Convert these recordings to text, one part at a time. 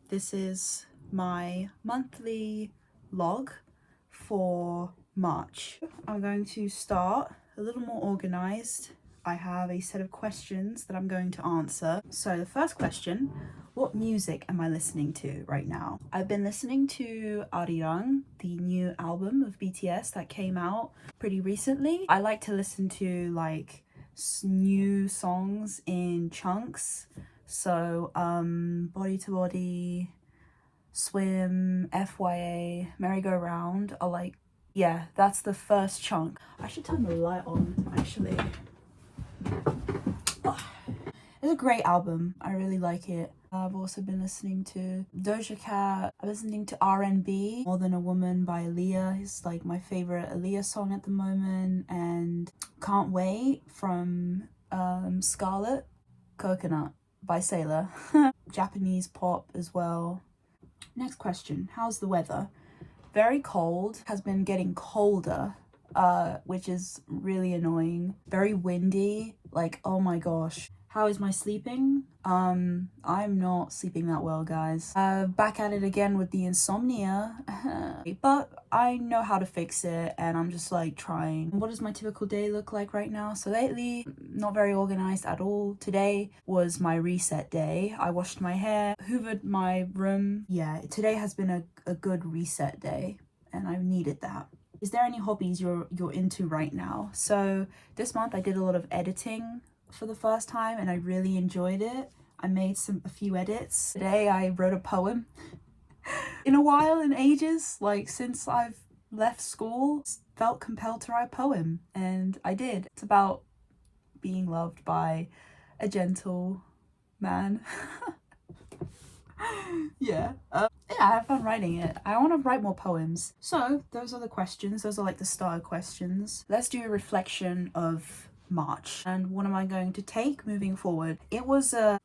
This is my monthly log for March. I'm going to start a little more organized. I have a set of questions that I'm going to answer. So the first question, what music am I listening to right now? I've been listening to Arirang, the new album of BTS that came out pretty recently. I like to listen to like new songs in chunks. So Body to Body, Swim, FYA, Merry Go Round are like, yeah, that's the first chunk. I should turn the light on actually. Oh, it's a great album. I really like it. I've also been listening to Doja Cat. I'm listening to R&B, More Than a Woman by Aaliyah. It's like my favorite Aaliyah song at the moment. And Can't Wait from Scarlet, Coconut by Sailor. Japanese pop as well. Next question, how's the weather? Very cold, has been getting colder, which is really annoying. Very windy, like, oh my gosh. How is my sleeping? I'm not sleeping that well, guys. Back at it again with the insomnia. But I know how to fix it and I'm just like trying. What does my typical day look like right now? So lately, not very organized at all. Today was my reset day. I washed my hair, hoovered my room. Yeah, today has been a good reset day and I've needed that. Is there any hobbies you're into right now? So this month I did a lot of editing for the first time and I really enjoyed it. I made a few edits. Today I wrote a poem. In a while, in ages, like since I've left school, felt compelled to write a poem and I did. It's about being loved by a gentle man. Yeah. I have fun writing it. I want to write more poems. So those are the questions. Those are like the starter questions. Let's do a reflection of March and what am I going to take moving forward. It was a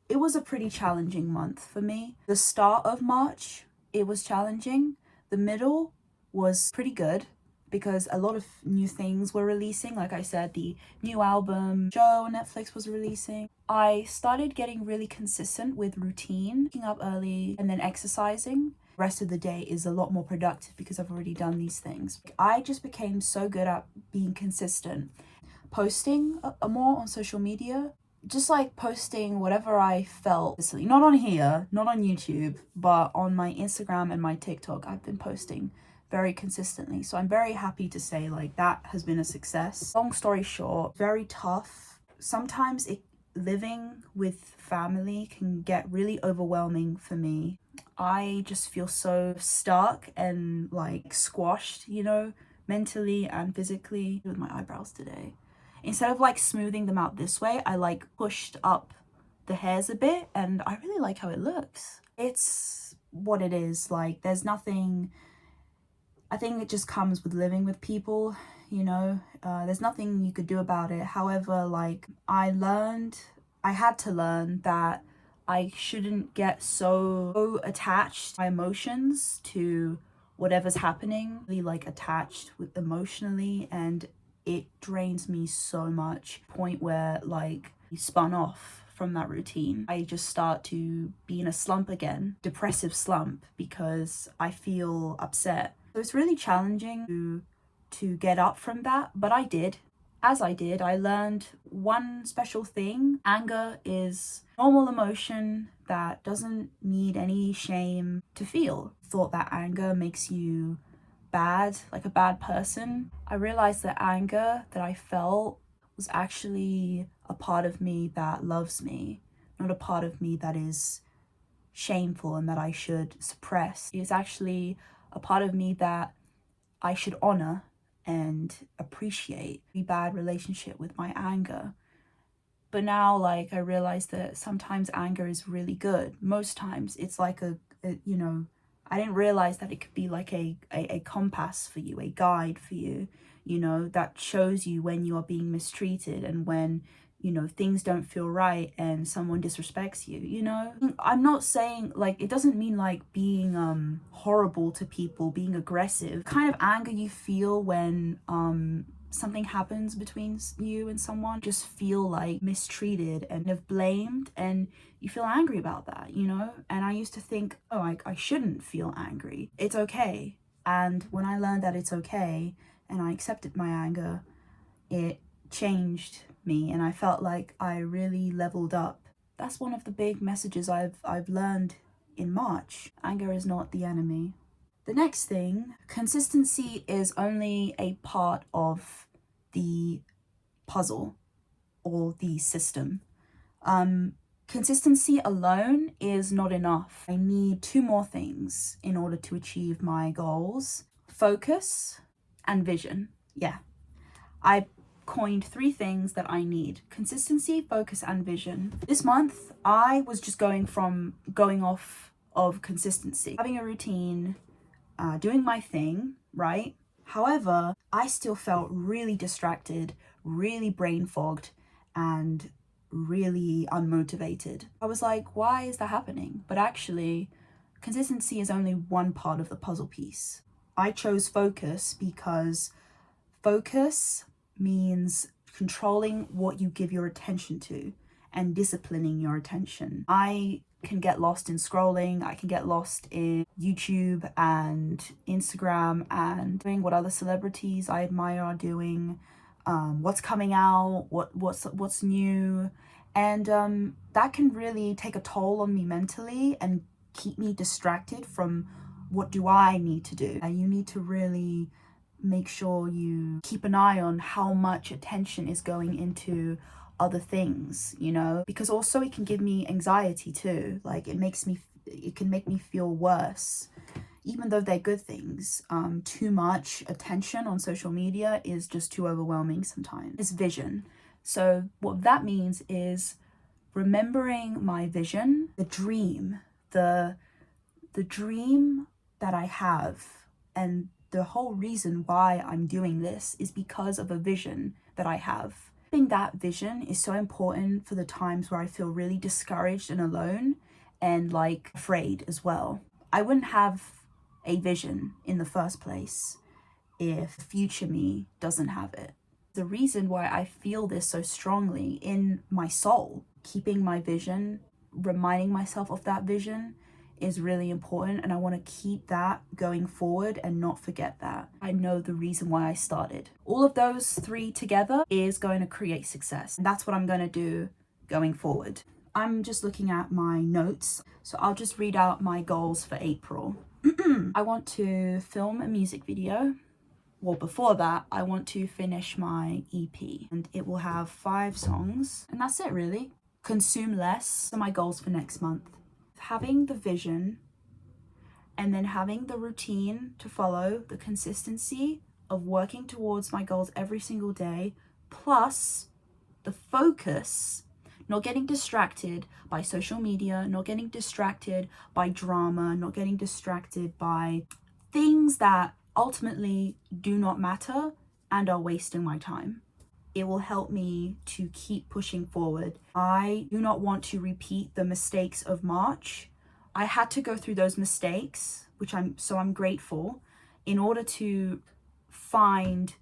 pretty challenging month for me. The start of March, it was challenging. The middle was pretty good because a lot of new things were releasing. Like I said, the new album show on Netflix was releasing. I started getting really consistent with routine, waking up early and then exercising. The rest of the day is a lot more productive because I've already done these things. I just became so good at being consistent. Posting more on social media, just like posting whatever I felt, not on here, not on YouTube, but on my Instagram and my TikTok, I've been posting very consistently. So I'm very happy to say like that has been a success. Long story short, very tough. Sometimes living with family can get really overwhelming for me. I just feel so stuck and like squashed, mentally and physically. With my eyebrows today, instead of like smoothing them out this way, I like pushed up the hairs a bit and I really like how it looks. It's what it is. Like there's nothing, I think it just comes with living with people, there's nothing you could do about it. However, like I had to learn that I shouldn't get so attached to my emotions, to whatever's happening, really like attached with emotionally, and it drains me so much. Point where like you spun off from that routine. I just start to be in a slump again, depressive slump, because I feel upset. So it's really challenging to get up from that, but I did. As I did, I learned one special thing. Anger is normal emotion that doesn't need any shame to feel. Thought that anger makes you bad, like a bad person. I realized that anger that I felt was actually a part of me that loves me, not a part of me that is shameful and that I should suppress. It's actually a part of me that I should honor and appreciate. A bad relationship with my anger. But now, like, I realize that sometimes anger is really good. Most times it's like I didn't realize that it could be like a compass for you, a guide for you, that shows you when you are being mistreated and when, things don't feel right and someone disrespects you. I'm not saying, like, it doesn't mean like being horrible to people, being aggressive. Kind of anger you feel when something happens between you and someone, just feel like mistreated and have blamed, and you feel angry about that, you know? And I used to think, oh, I shouldn't feel angry. It's okay. And when I learned that it's okay and I accepted my anger, it changed me and I felt like I really leveled up. That's one of the big messages I've learned in March. Anger is not the enemy. The next thing, consistency is only a part of the puzzle or the system. Consistency alone is not enough. I need two more things in order to achieve my goals: focus and vision. Yeah, I coined 3 things that I need: consistency, focus, and vision. This month, I was just going off of consistency, having a routine, doing my thing, right? However, I still felt really distracted, really brain fogged, and really unmotivated. I was like, why is that happening? But actually, consistency is only one part of the puzzle piece. I chose focus because focus means controlling what you give your attention to and disciplining your attention. I can get lost in scrolling, I can get lost in YouTube and Instagram and doing what other celebrities I admire are doing, what's coming out, what's new, and that can really take a toll on me mentally and keep me distracted from what do I need to do. And you need to really make sure you keep an eye on how much attention is going into other things, you know, because also it can give me anxiety too. Like it can make me feel worse, even though they're good things. Too much attention on social media is just too overwhelming sometimes. It's vision. So what that means is remembering my vision, the dream that I have, and the whole reason why I'm doing this is because of a vision that I have. Having that vision is so important for the times where I feel really discouraged and alone and like afraid as well. I wouldn't have a vision in the first place if future me doesn't have it. The reason why I feel this so strongly in my soul, keeping my vision, reminding myself of that vision, is really important, and I want to keep that going forward and not forget that. I know the reason why I started. All of those 3 together is going to create success. And that's what I'm going to do going forward. I'm just looking at my notes, so I'll just read out my goals for April. I want to film a music video. Well, before that, I want to finish my EP, and it will have 5 songs, and that's it really. Consume less are my goals for next month. Having the vision and then having the routine to follow, the consistency of working towards my goals every single day, plus the focus, not getting distracted by social media, not getting distracted by drama, not getting distracted by things that ultimately do not matter and are wasting my time. It will help me to keep pushing forward. I do not want to repeat the mistakes of March. I had to go through those mistakes, which I'm grateful, in order to find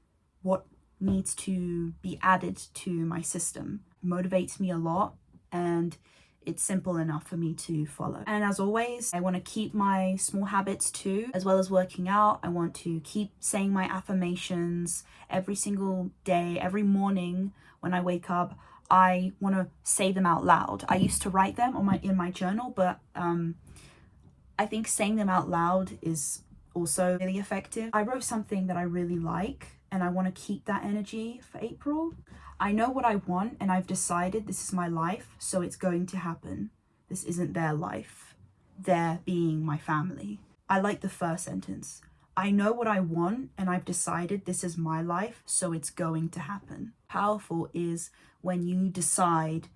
what needs to be added to my system. It motivates me a lot, and it's simple enough for me to follow. And as always, I want to keep my small habits too, as well as working out. I want to keep saying my affirmations every single day, every morning when I wake up. I want to say them out loud. I used to write them in my journal, but I think saying them out loud is also really effective. I wrote something that I really like, and I want to keep that energy for April. I know what I want, and I've decided this is my life, so it's going to happen. This isn't their life. They're being my family. I like the first sentence. I know what I want, and I've decided this is my life, so it's going to happen. Powerful is when you decide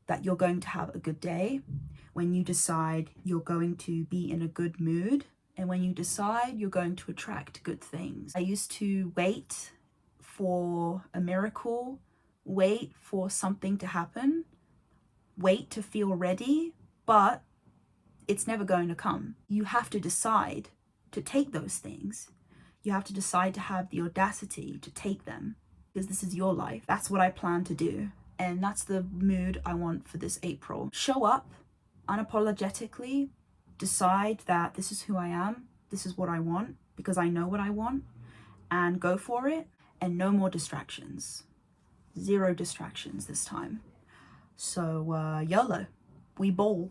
that you're going to have a good day, when you decide you're going to be in a good mood, and when you decide you're going to attract good things. I used to wait for a miracle, wait for something to happen, wait to feel ready, but it's never going to come. You have to decide to take those things. You have to decide to have the audacity to take them. because this is your life. That's what I plan to do. And that's the mood I want for this April. Show up unapologetically, decide that this is who I am, this is what I want, because I know what I want, and go for it. And no more distractions. 0 distractions this time. So YOLO, we ball.